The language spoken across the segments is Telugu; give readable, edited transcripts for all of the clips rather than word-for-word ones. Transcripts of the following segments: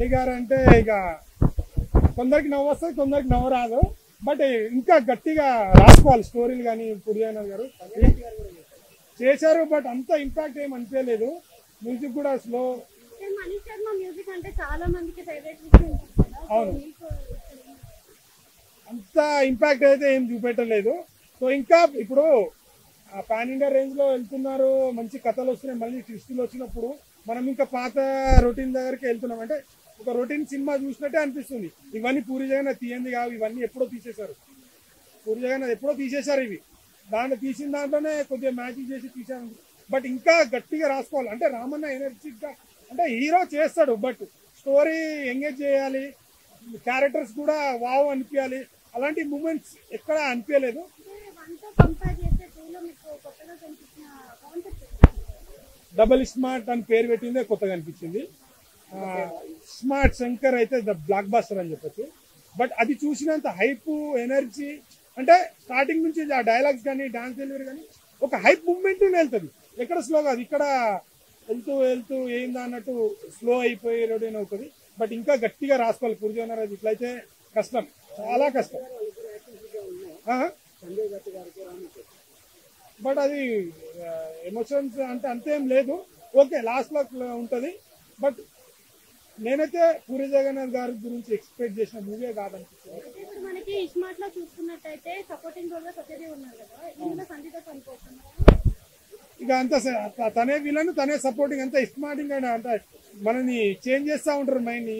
గారు అంటే ఇక కొందరికి నవ్వు వస్తుంది, కొందరికి నవ్వు రాదు. బట్ ఇంకా గట్టిగా రాసుకోవాలి స్టోరీలు. కానీ పురియనాథ్ గారు చేశారు, బట్ అంత ఇంపాక్ట్ ఏం అనిపించలేదు. మ్యూజిక్ కూడా స్లో. మనీష్ శర్మ మ్యూజిక్ అంటే చాలా మందికి ఫేవరెట్. అవును, అంత ఇంపాక్ట్ అయితే ఏం చూపెట్టలేదు. సో ఇంకా ఇప్పుడు పాన్ ఇండియా రేంజ్ లో వెళ్తున్నారు, మంచి కథలు వస్తున్నాయి. మళ్ళీ ట్విస్టులు వచ్చినప్పుడు మనం ఇంకా పాత రొటీన్ దగ్గరికి వెళ్తున్నాం. అంటే ఒక రొటీన్ సినిమా చూసినట్టే అనిపిస్తుంది. ఇవన్నీ పూరి జగన్నాథ్ తీయంది కావు, ఇవన్నీ ఎప్పుడో తీసేశారు. పూరి జగన్నాథ్ ఎప్పుడో తీసేశారు ఇవి. దాంట్లో తీసిన దాంట్లోనే కొద్దిగా మ్యాజిక్ చేసి తీసారు. బట్ ఇంకా గట్టిగా రాసుకోవాలి. అంటే రామన్న ఎనర్జిక్ గా అంటే హీరో చేస్తాడు, బట్ స్టోరీ ఎంగేజ్ చేయాలి, క్యారెక్టర్స్ కూడా వావ్ అనిపించాలి. అలాంటి మూమెంట్స్ ఎక్కడ అనిపించలేదు. డబల్ స్మార్ట్ అని పేరు పెట్టిందే కొత్తగా అనిపించింది. స్మార్ట్ శంకర్ అయితే ద బ్లాక్ బాస్టర్ అని చెప్పచ్చు. బట్ అది చూసినంత హైప్, ఎనర్జీ, అంటే స్టార్టింగ్ నుంచి ఆ డైలాగ్స్ కానీ డాన్స్ డెలివరీ కానీ ఒక హైప్ మూమెంట్ వెళ్తుంది. ఎక్కడ స్లో కాదు, ఇక్కడ వెళ్తూ వెళ్తూ ఏందా అన్నట్టు స్లో అయిపోయి రొటీన్ అవుతుంది. బట్ ఇంకా గట్టిగా రాసుకోవాలి పూరి జగన్నాథ్. ఇట్లయితే కష్టం, చాలా కష్టం. బట్ అది ఎమోషన్స్ అంటే అంతేం లేదు. ఓకే, లాస్ట్ లో ఉంటుంది. బట్ నేనైతే పూరి జగన్నాథ్ గారి గురించి ఎక్స్పెక్ట్ చేసిన మూవీ కాదనిపిస్తుంది. మనకి ఇస్మార్ట్ లో చూసుకున్నట్టయితే సపోర్టింగ్ రోల్ గా సత్యదేవ్ ఉన్నారు కదా, ఇందులో సంగీత అనుకోవచ్చు. ఇక అంత తనే విలన్, తనే సపోర్టింగ్, అంతా ఇస్మార్టింగ్ అంటే మనని చేంజ్ చేస్తూ ఉంటారు మైండ్.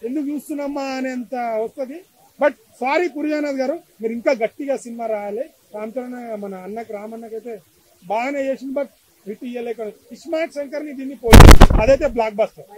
ఎందుకు చూస్తున్నామా అనేంత వస్తుంది. బట్ సారీ పూరి జగన్నాథ్ గారు, మీరు ఇంకా గట్టిగా సినిమా రాయాలి. రామ్ చరణ్ మన అన్నకి, రామన్నకైతే బాగానే చేసింది, బట్ హిట్ ఇయ్యలేక. ఇస్మార్ట్ శంకర్ ని దీన్ని పోయి అదైతే బ్లాక్ బస్టర్.